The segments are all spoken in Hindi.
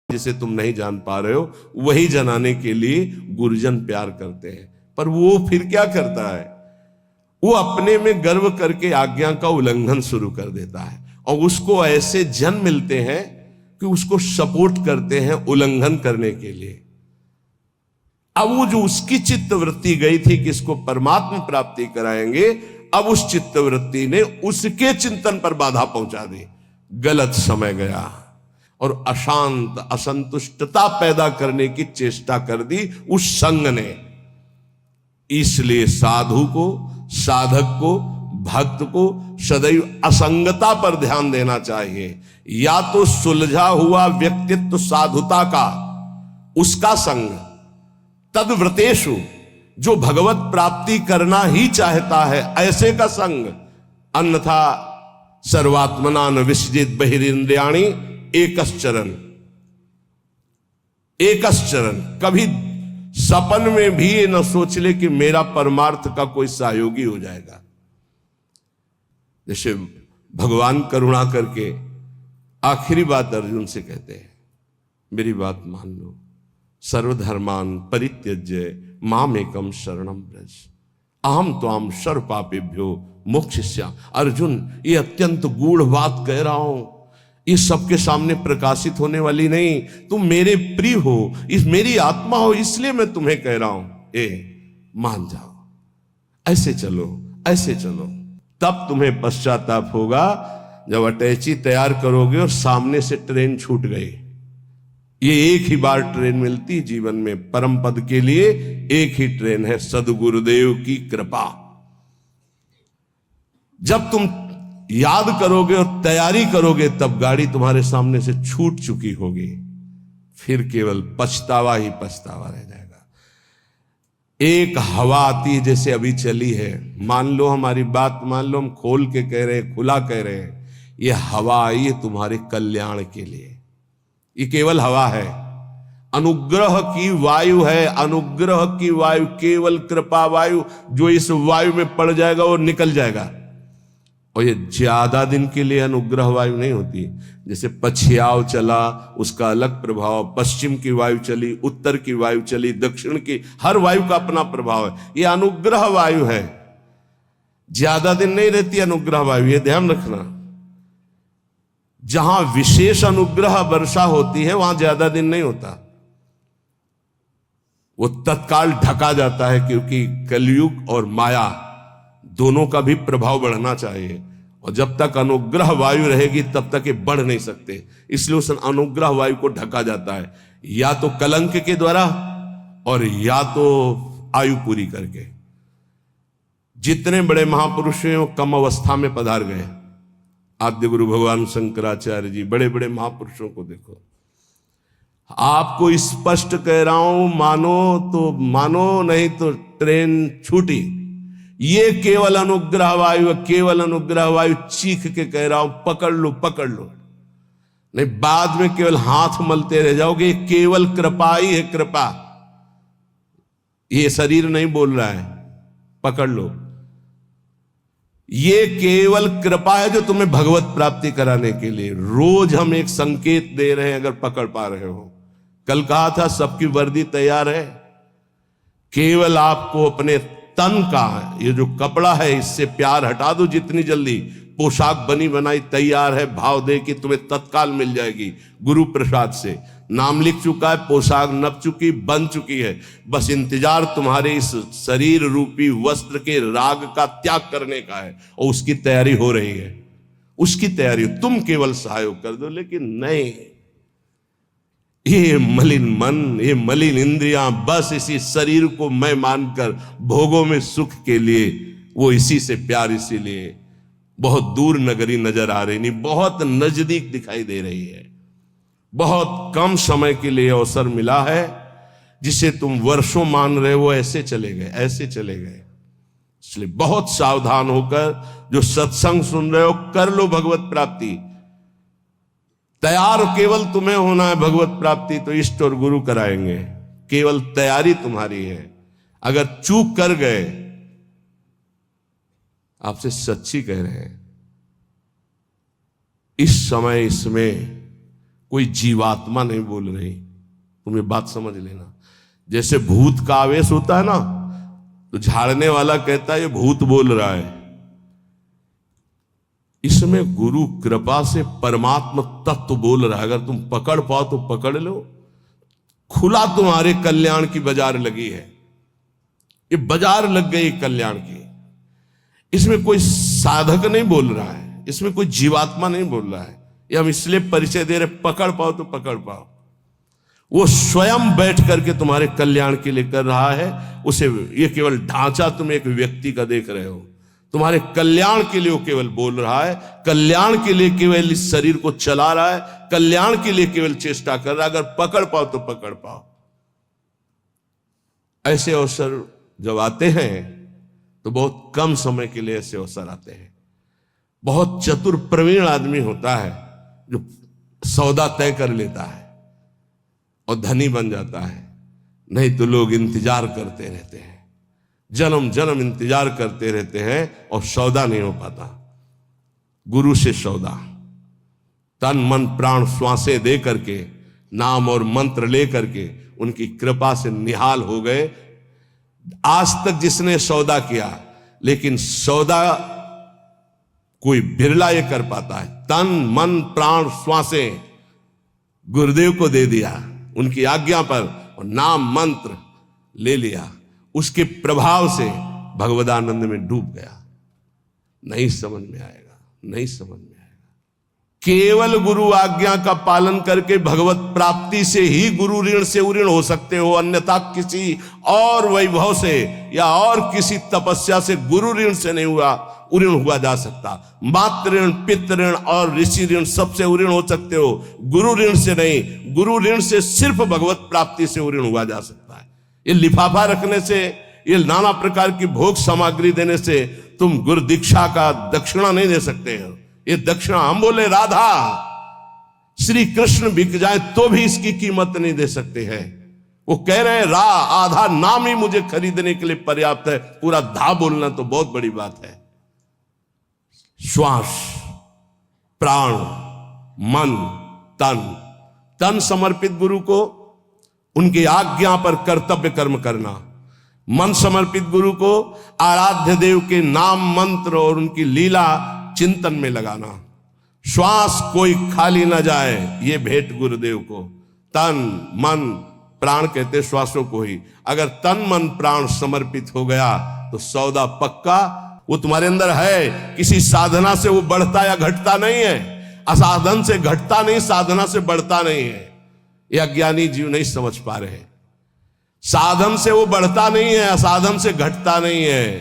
जिसे तुम नहीं जान पा रहे हो, वही जनाने के लिए गुरुजन प्यार करते हैं। पर वो फिर क्या करता है, वो अपने में गर्व करके आज्ञा का उल्लंघन शुरू कर देता है, और उसको ऐसे जन मिलते हैं कि उसको सपोर्ट करते हैं उल्लंघन करने के लिए। अब वो जो उसकी चित्तवृत्ति गई थी कि इसको परमात्मा प्राप्ति कराएंगे, अब उस चित्तवृत्ति ने उसके चिंतन पर बाधा पहुंचा दी। गलत समय गया और अशांत असंतुष्टता पैदा करने की चेष्टा कर दी उस संग ने। इसलिए साधु को, साधक को, भक्त को सदैव असंगता पर ध्यान देना चाहिए। या तो सुलझा हुआ व्यक्तित्व साधुता का, उसका संग, तद्व्रतेषु, जो भगवत प्राप्ति करना ही चाहता है ऐसे का संग, अन्यथा सर्वात्मना न विसजित बहिरिंद्रियाणि एकश्चरण। एकश्चरण, कभी सपन में भी ये न सोच ले कि मेरा परमार्थ का कोई सहयोगी हो जाएगा। जैसे भगवान करुणा करके आखिरी बात अर्जुन से कहते हैं, मेरी बात मान लो, सर्वधर्मान परित्यज्य मामेकम शरणम व्रज अहम त्वाम सर्व पापेभ्यो मोक्षयिष्यामि। अर्जुन, ये अत्यंत गूढ़ बात कह रहा हूं, इस सबके सामने प्रकाशित होने वाली नहीं। तुम मेरे प्रिय हो, इस मेरी आत्मा हो, इसलिए मैं तुम्हें कह रहा हूं, मान जाओ, ऐसे चलो, ऐसे चलो। तब तुम्हें पश्चाताप होगा जब अटैची तैयार करोगे और सामने से ट्रेन छूट गई। ये एक ही बार ट्रेन मिलती जीवन में, परम पद के लिए एक ही ट्रेन है, सद्गुरुदेव की कृपा। जब तुम याद करोगे और तैयारी करोगे, तब गाड़ी तुम्हारे सामने से छूट चुकी होगी, फिर केवल पछतावा ही पछतावा रह जाएगा। एक हवा आती है जैसे अभी चली है, मान लो हमारी बात मान लो, हम खोल के कह रहे हैं, खुला कह रहे हैं, ये हवा आई है तुम्हारे कल्याण के लिए। ये केवल हवा है, अनुग्रह की वायु है, अनुग्रह की वायु, केवल कृपा वायु। जो इस वायु में पड़ जाएगा वो निकल जाएगा, और ये ज्यादा दिन के लिए अनुग्रह वायु नहीं होती। जैसे पछियाव चला, उसका अलग प्रभाव, पश्चिम की वायु चली, उत्तर की वायु चली, दक्षिण की, हर वायु का अपना प्रभाव है। ये अनुग्रह वायु है, ज्यादा दिन नहीं रहती अनुग्रह वायु, ये ध्यान रखना। जहां विशेष अनुग्रह वर्षा होती है वहां ज्यादा दिन नहीं होता, वो तत्काल ढका जाता है, क्योंकि कलयुग और माया दोनों का भी प्रभाव बढ़ना चाहिए, और जब तक अनुग्रह वायु रहेगी तब तक ये बढ़ नहीं सकते। इसलिए उस अनुग्रह वायु को ढका जाता है, या तो कलंक के द्वारा और या तो आयु पूरी करके। जितने बड़े महापुरुष हैं वो कम अवस्था में पधार गए। आद्य गुरु भगवान शंकराचार्य जी, बड़े बड़े महापुरुषों को देखो। आपको स्पष्ट कह रहा हूं, मानो तो मानो, नहीं तो ट्रेन छूटी। ये केवल अनुग्रह वायु, केवल अनुग्रह वायु, चीख के कह रहा हूं, पकड़ लो, पकड़ लो, नहीं बाद में केवल हाथ मलते रह जाओगे। केवल कृपा ही है, कृपा। ये शरीर नहीं बोल रहा है, पकड़ लो। ये केवल कृपा है जो तुम्हें भगवत प्राप्ति कराने के लिए। रोज हम एक संकेत दे रहे हैं, अगर पकड़ पा रहे हो। कल कहा था सबकी वर्दी तैयार है, केवल आपको अपने तन का ये जो कपड़ा है इससे प्यार हटा दो जितनी जल्दी। पोशाक बनी बनाई तैयार है, भाव दे कि तुम्हें तत्काल मिल जाएगी गुरु प्रसाद से। नाम लिख चुका है, पोशाक नप चुकी, बन चुकी है, बस इंतजार तुम्हारे इस शरीर रूपी वस्त्र के राग का त्याग करने का है, और उसकी तैयारी हो रही है। उसकी तैयारी तुम केवल सहयोग कर दो। लेकिन नहीं, ये मलिन मन, ये मलिन इंद्रियां बस इसी शरीर को मैं मानकर भोगों में सुख के लिए, वो इसी से प्यार, इसीलिए बहुत दूर नगरी नजर आ रही नहीं, बहुत नजदीक दिखाई दे रही है। बहुत कम समय के लिए अवसर मिला है, जिसे तुम वर्षों मान रहे हो, ऐसे चले गए, ऐसे चले गए। इसलिए बहुत सावधान होकर जो सत्संग सुन रहे हो, कर लो भगवत प्राप्ति। तैयार केवल तुम्हें होना है भगवत प्राप्ति, तो इष्ट और गुरु कराएंगे, केवल तैयारी तुम्हारी है। अगर चूक कर गए, आपसे सच्ची कह रहे हैं, इस समय इसमें कोई जीवात्मा नहीं बोल रही। तुम ये बात समझ लेना। जैसे भूत का आवेश होता है ना, तो झाड़ने वाला कहता है ये भूत बोल रहा है। इसमें गुरु कृपा से परमात्मा तत्व बोल रहा है। अगर तुम पकड़ पाओ तो पकड़ लो। खुला तुम्हारे कल्याण की बाजार लगी है, ये बाजार लग गई कल्याण की। इसमें कोई साधक नहीं बोल रहा है, इसमें कोई जीवात्मा नहीं बोल रहा है। ये हम इसलिए परिचय दे रहे, पकड़ पाओ तो पकड़ पाओ। वो स्वयं बैठ करके तुम्हारे कल्याण के लिए कर रहा है। उसे ये केवल ढांचा तुम एक व्यक्ति का देख रहे हो, तुम्हारे कल्याण के लिए वो केवल बोल रहा है। कल्याण के लिए केवल इस शरीर को चला रहा है, कल्याण के लिए केवल चेष्टा कर रहा है। अगर पकड़ पाओ तो पकड़ पाओ। ऐसे अवसर जब आते हैं तो बहुत कम समय के लिए ऐसे अवसर आते हैं। बहुत चतुर प्रवीण आदमी होता है जो सौदा तय कर लेता है और धनी बन जाता है। नहीं तो लोग इंतजार करते रहते हैं, जन्म जन्म इंतजार करते रहते हैं और सौदा नहीं हो पाता। गुरु से सौदा, तन मन प्राण श्वासें दे करके, नाम और मंत्र ले करके उनकी कृपा से निहाल हो गए। आज तक जिसने सौदा किया, लेकिन सौदा कोई बिरला ये कर पाता है। तन मन प्राण श्वासें गुरुदेव को दे दिया उनकी आज्ञा पर, और नाम मंत्र ले लिया, उसके प्रभाव से भगवदानंद में डूब गया। नहीं समझ में आएगा, नहीं समझ में आएगा। केवल गुरु आज्ञा का पालन करके भगवत प्राप्ति से ही गुरु ऋण से उऋण हो सकते हो, अन्यथा किसी और वैभव से या और किसी तपस्या से गुरु ऋण से नहीं उऋण हुआ जा सकता। मातृ ऋण, पितृ ऋण और ऋषि ऋण सबसे उऋण हो सकते हो, गुरु ऋण से नहीं। गुरु ऋण से सिर्फ भगवत प्राप्ति से उऋण हुआ जा सकता है। ये लिफाफा रखने से, ये नाना प्रकार की भोग सामग्री देने से तुम गुरु दीक्षा का दक्षिणा नहीं दे सकते हो। ये दक्षिणा हम बोले राधा श्री कृष्ण बिक जाए तो भी इसकी कीमत नहीं दे सकते हैं। वो कह रहे हैं आधा नाम ही मुझे खरीदने के लिए पर्याप्त है, पूरा धा बोलना तो बहुत बड़ी बात है। श्वास, प्राण, मन, तन समर्पित गुरु को, उनकी आज्ञा पर कर्तव्य कर्म करना। मन समर्पित गुरु को आराध्य देव के नाम मंत्र और उनकी लीला चिंतन में लगाना। श्वास कोई खाली ना जाए, ये भेंट गुरुदेव को। तन मन प्राण कहते श्वासों को ही। अगर तन मन प्राण समर्पित हो गया तो सौदा पक्का। वो तुम्हारे अंदर है, किसी साधना से वो बढ़ता या घटता नहीं है। असाधन से घटता नहीं, साधना से बढ़ता नहीं है। ये अज्ञानी जीव नहीं समझ पा रहे। साधन से वो बढ़ता नहीं है, असाधन से घटता नहीं है।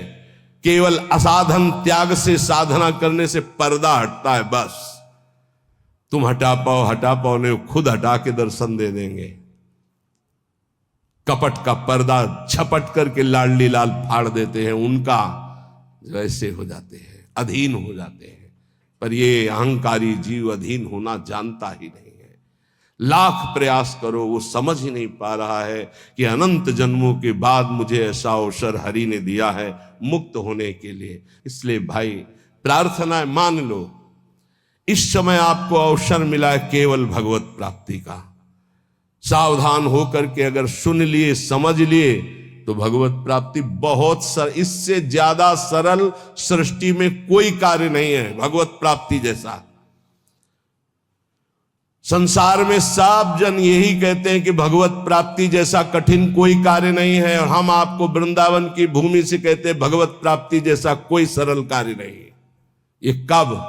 केवल असाधन त्याग से साधना करने से पर्दा हटता है, बस। तुम हटा पाओ नहीं, खुद हटा के दर्शन दे देंगे। कपट का पर्दा झपट करके लाडली लाल फाड़ देते हैं, उनका वैसे हो जाते हैं, अधीन हो जाते हैं। पर ये अहंकारी जीव अधीन होना जानता ही नहीं है। लाख प्रयास करो, वो समझ ही नहीं पा रहा है कि अनंत जन्मों के बाद मुझे ऐसा अवसर हरि ने दिया है मुक्त होने के लिए। इसलिए भाई प्रार्थना है, मान लो इस समय आपको अवसर मिला है केवल भगवत प्राप्ति का। सावधान होकर के अगर सुन लिए, समझ लिए तो भगवत प्राप्ति बहुत इससे ज्यादा सरल सृष्टि में कोई कार्य नहीं है भगवत प्राप्ति जैसा। संसार में सब जन यही कहते हैं कि भगवत प्राप्ति जैसा कठिन कोई कार्य नहीं है, और हम आपको वृंदावन की भूमि से कहते हैं भगवत प्राप्ति जैसा कोई सरल कार्य नहीं है। ये कब?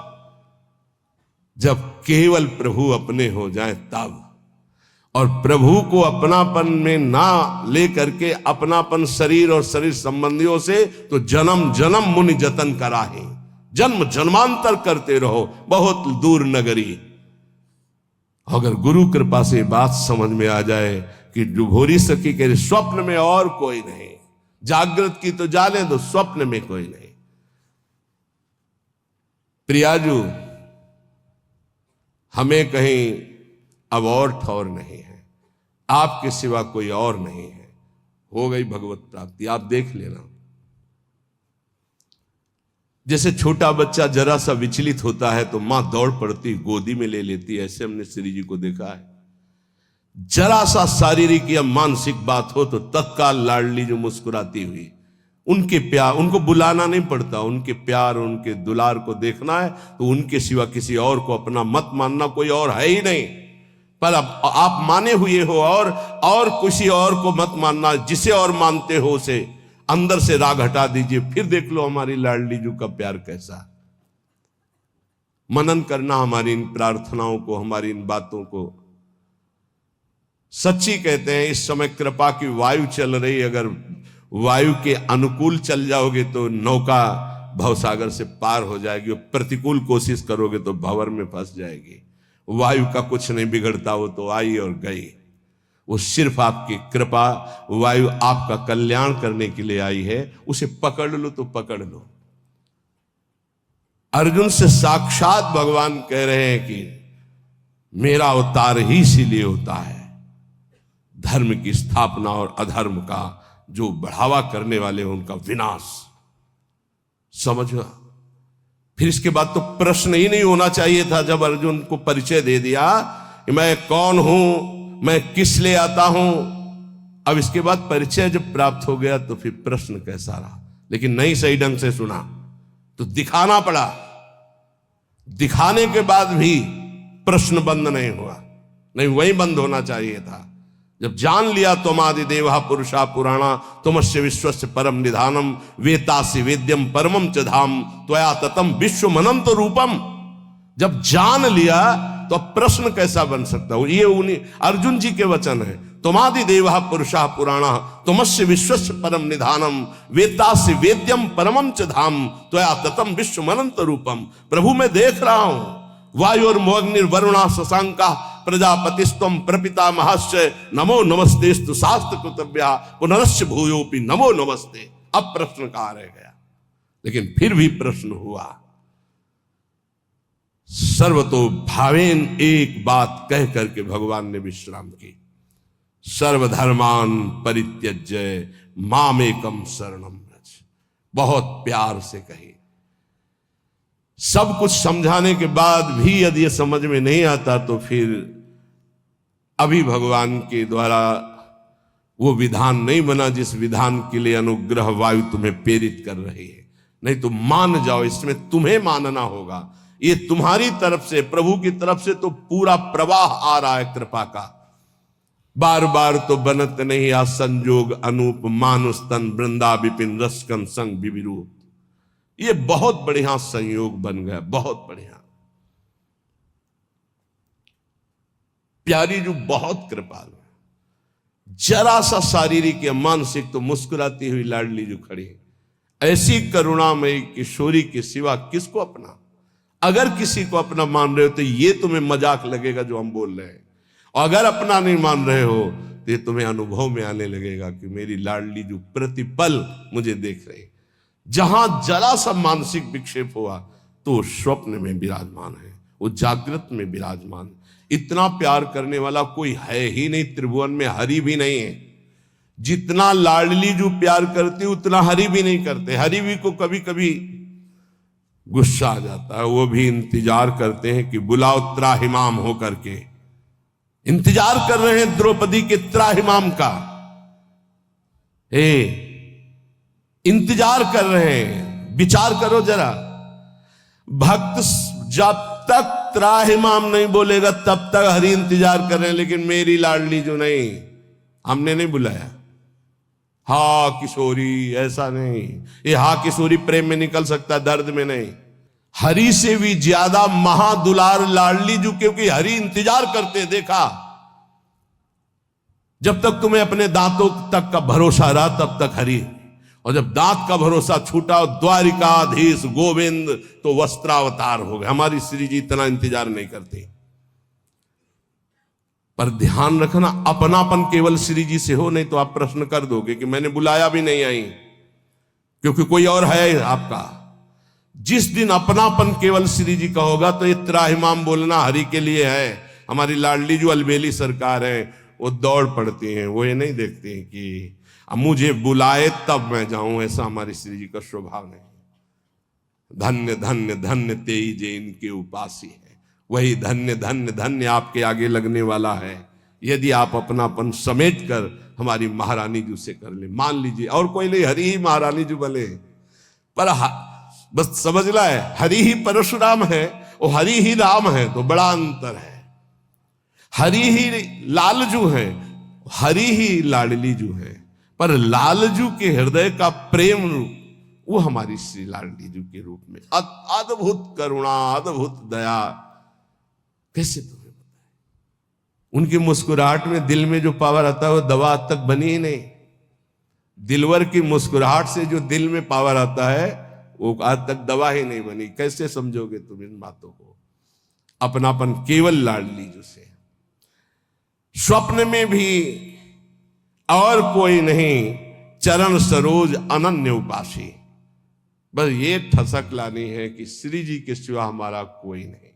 जब केवल प्रभु अपने हो जाए तब। और प्रभु को अपनापन में ना लेकर के अपनापन शरीर और शरीर संबंधियों से, तो जन्म जन्म मुनि जतन कराहे, जन्म जन्मांतर करते रहो बहुत दूर नगरी। अगर गुरु कृपा से बात समझ में आ जाए कि डुभोरी सखी के स्वप्न में और कोई नहीं, जागृत की तो जाने दो, स्वप्न में कोई नहीं। प्रियाजू, हमें कहीं अब और ठौर नहीं है, आपके सिवा कोई और नहीं है। हो गई भगवत प्राप्ति, आप देख लेना। जैसे छोटा बच्चा जरा सा विचलित होता है तो मां दौड़ पड़ती, गोदी में ले लेती है। ऐसे हमने श्री जी को देखा है। जरा सा शारीरिक या मानसिक बात हो तो तत्काल लाडली जो मुस्कुराती हुई, उनके प्यार, उनको बुलाना नहीं पड़ता, उनके प्यार उनके दुलार को देखना है तो उनके सिवा किसी और को अपना मत मानना, कोई और है ही नहीं। पर अब आप माने हुए हो और किसी और को मत मानना, जिसे और मानते हो उसे अंदर से राग हटा दीजिए, फिर देख लो हमारी लाडली जू का प्यार कैसा। मनन करना हमारी इन प्रार्थनाओं को, हमारी इन बातों को। सच्ची कहते हैं इस समय कृपा की वायु चल रही, अगर वायु के अनुकूल चल जाओगे तो नौका भवसागर से पार हो जाएगी, और प्रतिकूल कोशिश करोगे तो भंवर में फंस जाएगी। वायु का कुछ नहीं बिगड़ता, वो तो आई और गई। वो सिर्फ आपकी कृपा, वायु आपका कल्याण करने के लिए आई है। उसे पकड़ लो तो पकड़ लो। अर्जुन से साक्षात भगवान कह रहे हैं कि मेरा अवतार ही इसीलिए होता है, धर्म की स्थापना और अधर्म का जो बढ़ावा करने वाले हैं उनका विनाश। समझो। फिर इसके बाद तो प्रश्न ही नहीं होना चाहिए था जब अर्जुन को परिचय दे दिया कि मैं कौन हूं, मैं किस लिए आता हूं। अब इसके बाद परिचय जब प्राप्त हो गया तो फिर प्रश्न कैसा रहा, लेकिन नहीं सही ढंग से सुना तो दिखाना पड़ा। दिखाने के बाद भी प्रश्न बंद नहीं हुआ, नहीं वही बंद होना चाहिए था। जब जान लिया त्वमादि देवा पुरुषा पुराणा तुमस्य विश्वस्य परम निधानम वेतासि वेद्यम परमम च धाम त्वया ततम विश्वमनंत रूपम। जब जान लिया तो अब प्रश्न कैसा बन सकता है। ये उन्हीं अर्जुन जी के वचन है, त्वमादि देवा पुरुषा पुराणा तुमस्य विश्वस्य परम निधानम वेतासि वेद्यम परमम च धाम त्वया ततम विश्वमनंत रूपम। प्रभु मैं देख रहा हूं, वायुर्मोग्निर्वरुणा शशांका प्रजापतिस्तम प्रपिता महस्य नमो नमस्तेस्तु शास्त्र कृतव्या पुनरस्य भूयोपि नमो नमस्ते। अब प्रश्न कहां रह गया, लेकिन फिर भी प्रश्न हुआ। सर्वतो भावेन एक बात कह करके भगवान ने विश्राम की, सर्वधर्मान परित्यज्य मामेकम शरणम व्रज। बहुत प्यार से कही। सब कुछ समझाने के बाद भी यदि ये समझ में नहीं आता तो फिर अभी भगवान के द्वारा वो विधान नहीं बना जिस विधान के लिए अनुग्रह वायु तुम्हें प्रेरित कर रही है। नहीं तो मान जाओ, इसमें तुम्हें मानना होगा। ये तुम्हारी तरफ से, प्रभु की तरफ से तो पूरा प्रवाह आ रहा है कृपा का। बार बार तो बनत नहीं आ संजोग अनूप मानुष तन वृंदा विपिन रसकन संग विविरूप। ये बहुत बढ़िया संयोग बन गया, बहुत बढ़िया। प्यारी जो बहुत कृपालु है। जरा सा शारीरिक या मानसिक तो मुस्कुराती हुई लाडली जो खड़ी है। ऐसी करुणामयी किशोरी के सिवा किसको अपना। अगर किसी को अपना मान रहे हो तो ये तुम्हें मजाक लगेगा जो हम बोल रहे हैं, और अगर अपना नहीं मान रहे हो तो ये तुम्हें अनुभव में आने लगेगा कि मेरी लाडली जो प्रतिपल मुझे देख रही। जहां जरा सा मानसिक विक्षेप हुआ तो स्वप्न में विराजमान है, वो जागृत में विराजमान। इतना प्यार करने वाला कोई है ही नहीं त्रिभुवन में, हरि भी नहीं है। जितना लाडली जो प्यार करती उतना हरि भी नहीं करते। हरि भी को कभी कभी गुस्सा आ जाता है, वो भी इंतजार करते हैं कि बुलाओ त्राहिमाम होकर के। इंतजार कर रहे हैं द्रौपदी के त्राहिमाम का। इंतजार कर रहे हैं। विचार करो जरा, भक्त जब तक त्राहिमाम नहीं बोलेगा तब तक हरि इंतजार कर रहे हैं, लेकिन मेरी लाडली जो नहीं, हमने नहीं बुलाया। हा किशोरी, ऐसा नहीं। ये हा किशोरी प्रेम में निकल सकता है, दर्द में नहीं। हरि से भी ज्यादा महादुलार लाडली जो, क्योंकि हरि इंतजार करते देखा। जब तक तुम्हें अपने दांतों तक का भरोसा रहा तब तक हरि, और जब दांत का भरोसा छूटा द्वारिकाधीश गोविंद तो वस्त्रावतार हो गए। हमारी श्री जी इतना इंतजार नहीं करती। पर ध्यान रखना, अपनापन केवल श्री जी से हो, नहीं तो आप प्रश्न कर दोगे कि मैंने बुलाया भी नहीं आई, क्योंकि कोई और है आपका। जिस दिन अपनापन केवल श्री जी का होगा तो ये त्राहिमाम बोलना हरि के लिए है। हमारी लाडली जो अलबेली सरकार है वो दौड़ पड़ती हैं, वो ये नहीं देखती हैं कि अब मुझे बुलाए तब मैं जाऊं, ऐसा हमारी श्री जी का स्वभाव नहीं। धन्य धन्य धन्य तेई जे इनके उपासी है। वही धन्य धन्य धन्य आपके आगे लगने वाला है यदि आप अपनापन समेट कर हमारी महारानी जी से कर ले। मान लीजिए और कोई नहीं, हरि ही महारानी जी बने, पर बस समझ ला है हरि ही परशुराम है और हरि ही राम है, तो बड़ा अंतर है। हरि ही लालजू है, हरि ही लाडली जू है, पर लालजू के हृदय का प्रेम रूप वो हमारी श्री लाडली जू के रूप में अद्भुत करुणा, अद्भुत दया। कैसे तुम्हें बताए? उनकी मुस्कुराहट में दिल में जो पावर आता है वो दवा आज तक बनी ही नहीं। दिलवर की मुस्कुराहट से जो दिल में पावर आता है वो आज तक दवा ही नहीं बनी। कैसे समझोगे तुम इन बातों को? अपनापन केवल लाडली जू से। स्वप्न में भी और कोई नहीं, चरण सरोज अनन्य उपासी। बस ये ठसक लानी है कि श्री जी के सिवा हमारा कोई नहीं।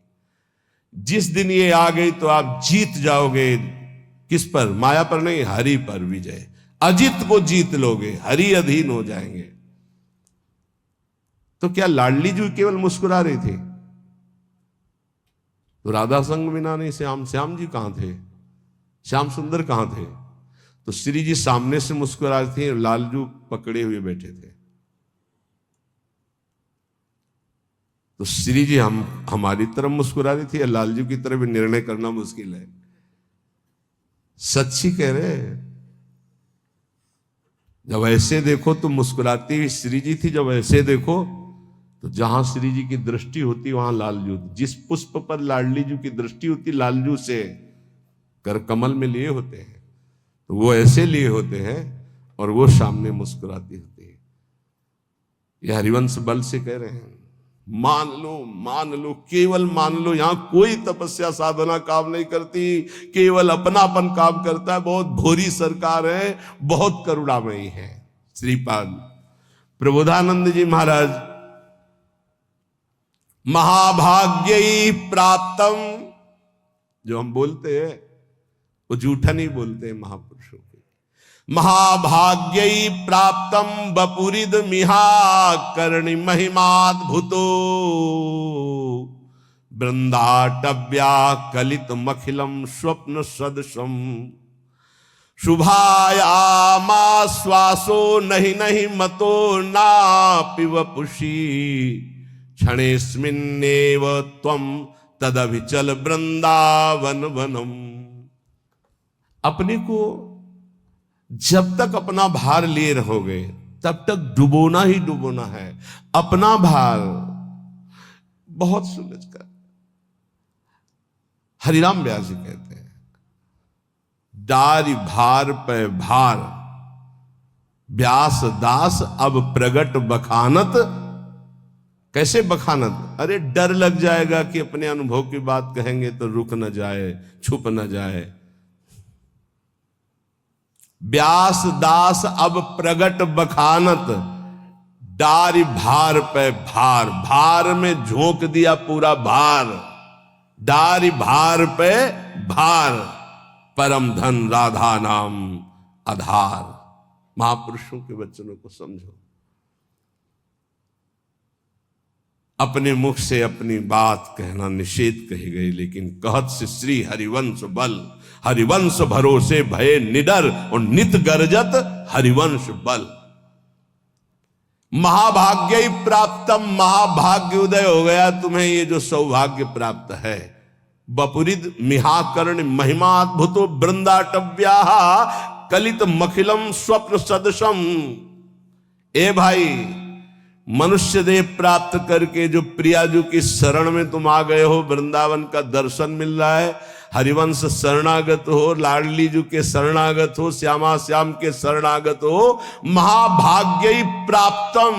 जिस दिन ये आ गई तो आप जीत जाओगे। किस पर? माया पर नहीं, हरि पर विजय। अजित को जीत लोगे, हरि अधीन हो जाएंगे। तो क्या लाडली जी केवल मुस्कुरा रही थी? तो राधा संग बिना नहीं श्याम, श्याम जी कहां थे? श्याम सुंदर कहां थे? तो श्री जी सामने से मुस्कुरा रही थी, लालजू पकड़े हुए बैठे थे। तो श्री जी हमारी तरफ मुस्कुरा रही थी या लालजू की तरफ? निर्णय करना मुश्किल है। सच्ची कह रहे हैं। जब ऐसे देखो तो मुस्कुराती हुई श्री जी थी, जब ऐसे देखो तो जहां श्री जी की दृष्टि होती वहां लालजू। जिस पुष्प पर लाडली जू की दृष्टि होती लालजू से कर कमल में लिए होते हैं, तो वो ऐसे लिए होते हैं और वो सामने मुस्कुराती होती है। यह हरिवंश बल से कह रहे हैं। मान लो, केवल मान लो। यहां कोई तपस्या साधना काम नहीं करती, केवल अपनापन काम करता है। बहुत भोरी सरकार है, बहुत करुणामयी है। श्रीपाद प्रबोधानंद जी महाराज, महाभाग्यई प्राप्तम, जो हम बोलते हैं वो झूठा नहीं बोलते हैं महापुरुषों के। महाभाग्यई प्राप्तम बपुरिद मिहा कर्णि महिमाद्भुतो वृंदाटव्या कलित मखिलम स्वप्न सदृशम शुभायामाश्वासो नहीं नहीं मतो नापि वपुषी क्षणेस्मिन्नेव त्वं तदभिचल वृंदावन वनम। अपने को जब तक अपना भार लिए रहोगे तब तक डुबोना ही डुबोना है। अपना भार बहुत सुलझ कर। हरिराम व्यास जी कहते हैं, डारी भार पे भार व्यास दास अब प्रगट बखानत। कैसे बखानत? अरे डर लग जाएगा कि अपने अनुभव की बात कहेंगे तो रुक न जाए, छुप न जाए। व्यास दास अब प्रगट बखानत, डारी भार पे भार। भार में झोंक दिया पूरा भार, डारी भार पे भार। परम धन राधा नाम आधार। महापुरुषों के वचनों को समझो। अपने मुख से अपनी बात कहना निषेध कही गई, लेकिन कहत से श्री हरिवंश बल। हरिवंश भरोसे भय निडर और नित गर्जत हरिवंश बल। महाभाग्य प्राप्तम, महाभाग्य उदय हो गया तुम्हें, ये जो सौभाग्य प्राप्त है। बपुरिद मिहाकर्ण महिमाद्भुतो वृंदाटव्या कलित मखिलम स्वप्न सदृशम। ए भाई, मनुष्य देह प्राप्त करके जो प्रियाजू की शरण में तुम आ गए हो, वृंदावन का दर्शन मिल रहा है, हरिवंश शरणागत हो, लाडली जू के शरणागत हो, श्यामा श्याम के शरणागत हो। महाभाग्य प्राप्तम,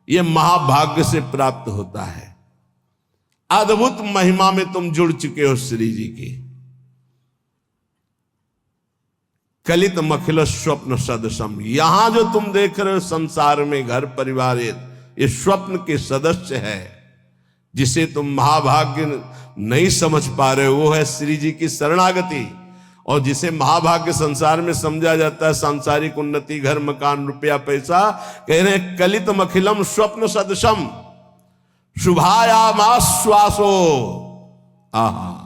ये महाभाग्य से प्राप्त होता है। अद्भुत महिमा में तुम जुड़ चुके हो श्री जी की। कलित मखिल स्वप्न सदृशम, यहां जो तुम देख रहे हो संसार में घर परिवार, ये स्वप्न के सदस्य है। जिसे तुम महाभाग्य नहीं समझ पा रहे हो वो है श्री जी की शरणागति। और जिसे महाभाग्य संसार में समझा जाता है सांसारिक उन्नति, घर मकान रुपया पैसा, कह रहे हैं कलित मखिलम स्वप्न सदृशम। शुभायामाश्वासो। आहा,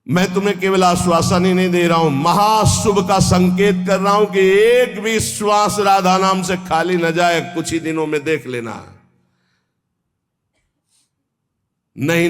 मैं तुम्हें केवल आश्वासन ही नहीं दे रहा हूं, महाशुभ का संकेत कर रहा हूं कि एक भी श्वास राधा नाम से खाली न जाए। कुछ ही दिनों में देख लेना। नहीं नहीं